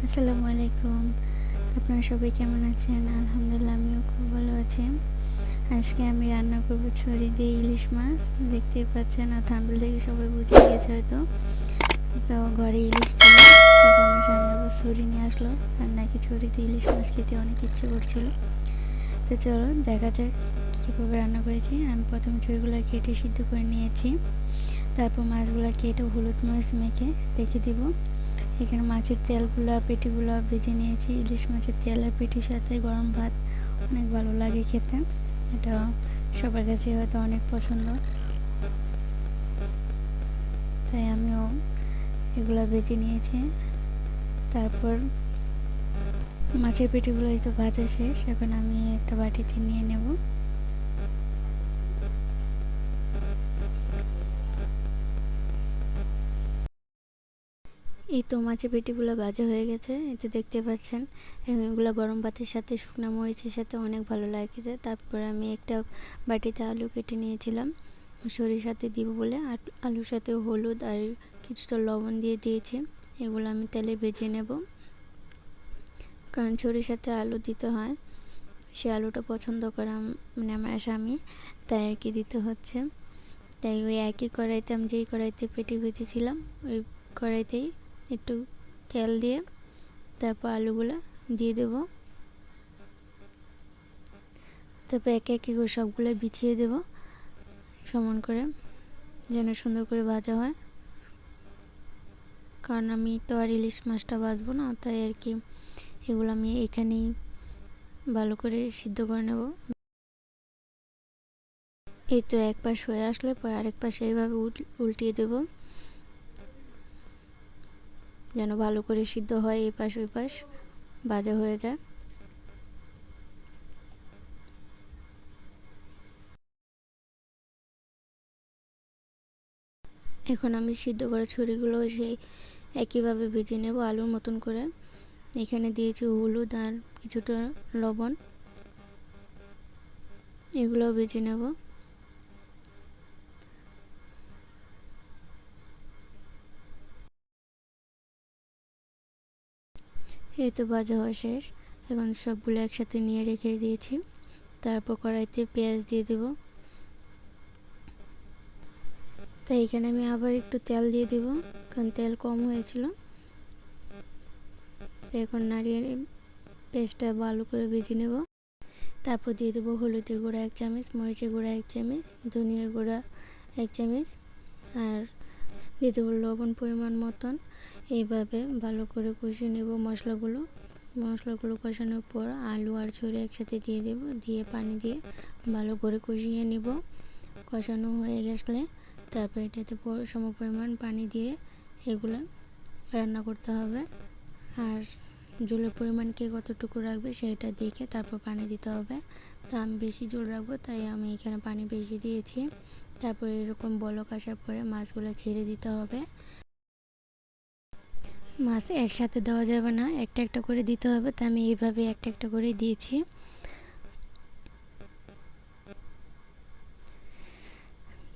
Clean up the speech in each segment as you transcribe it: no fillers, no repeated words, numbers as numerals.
আসসালামু আলাইকুম। আপনারা সবাই কেমন আছেন? আলহামদুলিল্লাহ আমিও খুব ভালো আছি। আজকে আমি রান্না করব ছুরি দিয়ে ইলিশ মাছ। দেখতেই পাচ্ছেন আর থাম্বনেল দেখে সবাই বুঝে গিয়েছে হয়তো। তো ঘরে ইলিশ ছিল। তারপর আমার স্বামী আবার ছুরি নিয়ে আসলো। আর নাকি ছুরি দিয়ে ইলিশ মাছ খেতে অনেক ইচ্ছে করছিল। তো চলো দেখা যাক কীভাবে রান্না করেছি। আমি প্রথমে ছুরিগুলো কেটে সিদ্ধ করে নিয়েছি। তারপর মাছগুলো কেটে হলুদ মরিচ মেখে রেখে দিব। এখানে মাছের তেলগুলো পেটিগুলো ভেজে নিয়েছি। ইলিশ মাছের তেল আর পেটির সাথে গরম ভাত অনেক ভালো লাগে খেতে। এটা সবার কাছে হয়তো অনেক পছন্দ, তাই আমিও এগুলো ভেজে নিয়েছি। তারপর মাছের পেটিগুলো তো ভাজা শেষ, এখন আমি একটা বাটিতে নিয়ে নেব। এই তো মাছের পেটিগুলো ভাজা হয়ে গেছে, এতে দেখতে পাচ্ছেন। এগুলো গরম ভাতের সাথে শুকনো মরিচের সাথে অনেক ভালো লাগে। তারপর আমি একটা বাটিতে আলু কেটে নিয়েছিলাম সরিষাতে দিব বলে, আর আলুর সাথে হলুদ আর কিছুটা লবণ দিয়ে দিয়েছি। এগুলো আমি তেলে ভেজে নেব, কারণ সরিষাতে আলু দিতে হয়। সে আলুটা পছন্দ করে মানে আমার স্বামী, তাই আর কি দিতে হচ্ছে। তাই ওই একই কড়াইতে আমি যেই কড়াইতে পেটি ভেজেছিলাম ওই কড়াইতেই একটু তেল দিয়ে তারপর আলুগুলো দিয়ে দেব। তারপর একে একে করে সবগুলো বিছিয়ে দেব সমান করে, যেন সুন্দর করে ভাজা হয়। কারণ আমি তো আর ইলিশ মাছটা ভাজবো না, তাই আর কি এগুলো আমি এখানেই ভালো করে সিদ্ধ করে নেব। এই তো এক পাশ হয়ে আসলে পর আরেক পাশে এইভাবে উল্টিয়ে দেব, যেন ভালো করে সিদ্ধ হয়, এই পাশ ওই পাশ ভাজা হয়ে যায়। এখন আমি সিদ্ধ করা ছুরিগুলো সেই একইভাবে ভেজে নেব আলুর মতন করে। এখানে দিয়েছি হলুদ আর কিছুটা লবণ, এগুলোও ভেজে নেব। এই তো ভাজা হওয়া শেষ, এখন সবগুলো একসাথে নিয়ে রেখে দিয়েছি। তারপর কড়াইতে পেঁয়াজ দিয়ে দেব। তাই এখানে আমি আবার একটু তেল দিয়ে দেব, কারণ তেল কম হয়েছিল। তো এখন নাড়িয়ে পেঁয়াজটা ভালো করে ভেজে নেব। তারপর দিয়ে দেবো হলুদের গুঁড়া 1 চামচ, মরিচের গুঁড়া 1 চামচ, ধনিয়ার গুঁড়া 1 চামচ, আর দিয়ে দেবো লবণ পরিমাণ মতন। এইভাবে ভালো করে কষিয়ে নেব মশলাগুলো কষানোর পর আলু আর ছুরি একসাথে দিয়ে দেব, দিয়ে পানি দিয়ে ভালো করে কষিয়ে নেব। কষানো হয়ে গেলে তারপর এটাতে সমপরিমাণ পানি দিয়ে এগুলো রান্না করতে হবে। আর ঝোলের পরিমাণ কে কতটুকু রাখবে সেটা দেখে তারপর পানি দিতে হবে। তা আমি বেশি ঝোল রাখবো, তাই আমি এখানে পানি বেশি দিয়েছি। তারপর এরকম বলক আসার পরে মাছগুলো ছেড়ে দিতে হবে। মাছ একসাথে দেওয়া যাবে না, একটা একটা করে দিতে হবে, তা আমি এইভাবে একটা একটা করে দিয়েছি।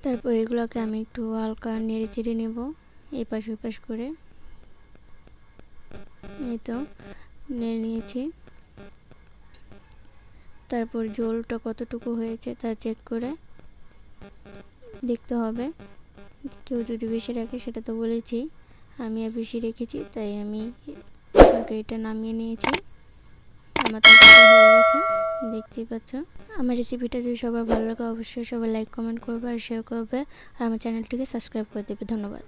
তারপর এগুলোকে আমি একটু হালকা নেড়ে চেড়ে নেব এপাশ ওপাশ করে। এই তো নেড়ে নিয়েছি। তারপর ঝোলটা কতটুকু হয়েছে তা চেক করে দেখতে হবে। কেউ যদি বেশি রাখে সেটা তো বলেছি, আমি আর বেশি রেখেছি, তাই আমি তরকারিটা নামিয়ে নিয়েছি। আমার তরকারি হয়ে গেছে, দেখতেই পাচ্ছ। আমার রেসিপিটা যদি সবার ভালো লাগে অবশ্যই সবাই লাইক কমেন্ট করবে আর শেয়ার করবে, আর আমার চ্যানেলটিকে সাবস্ক্রাইব করে দেবে। ধন্যবাদ।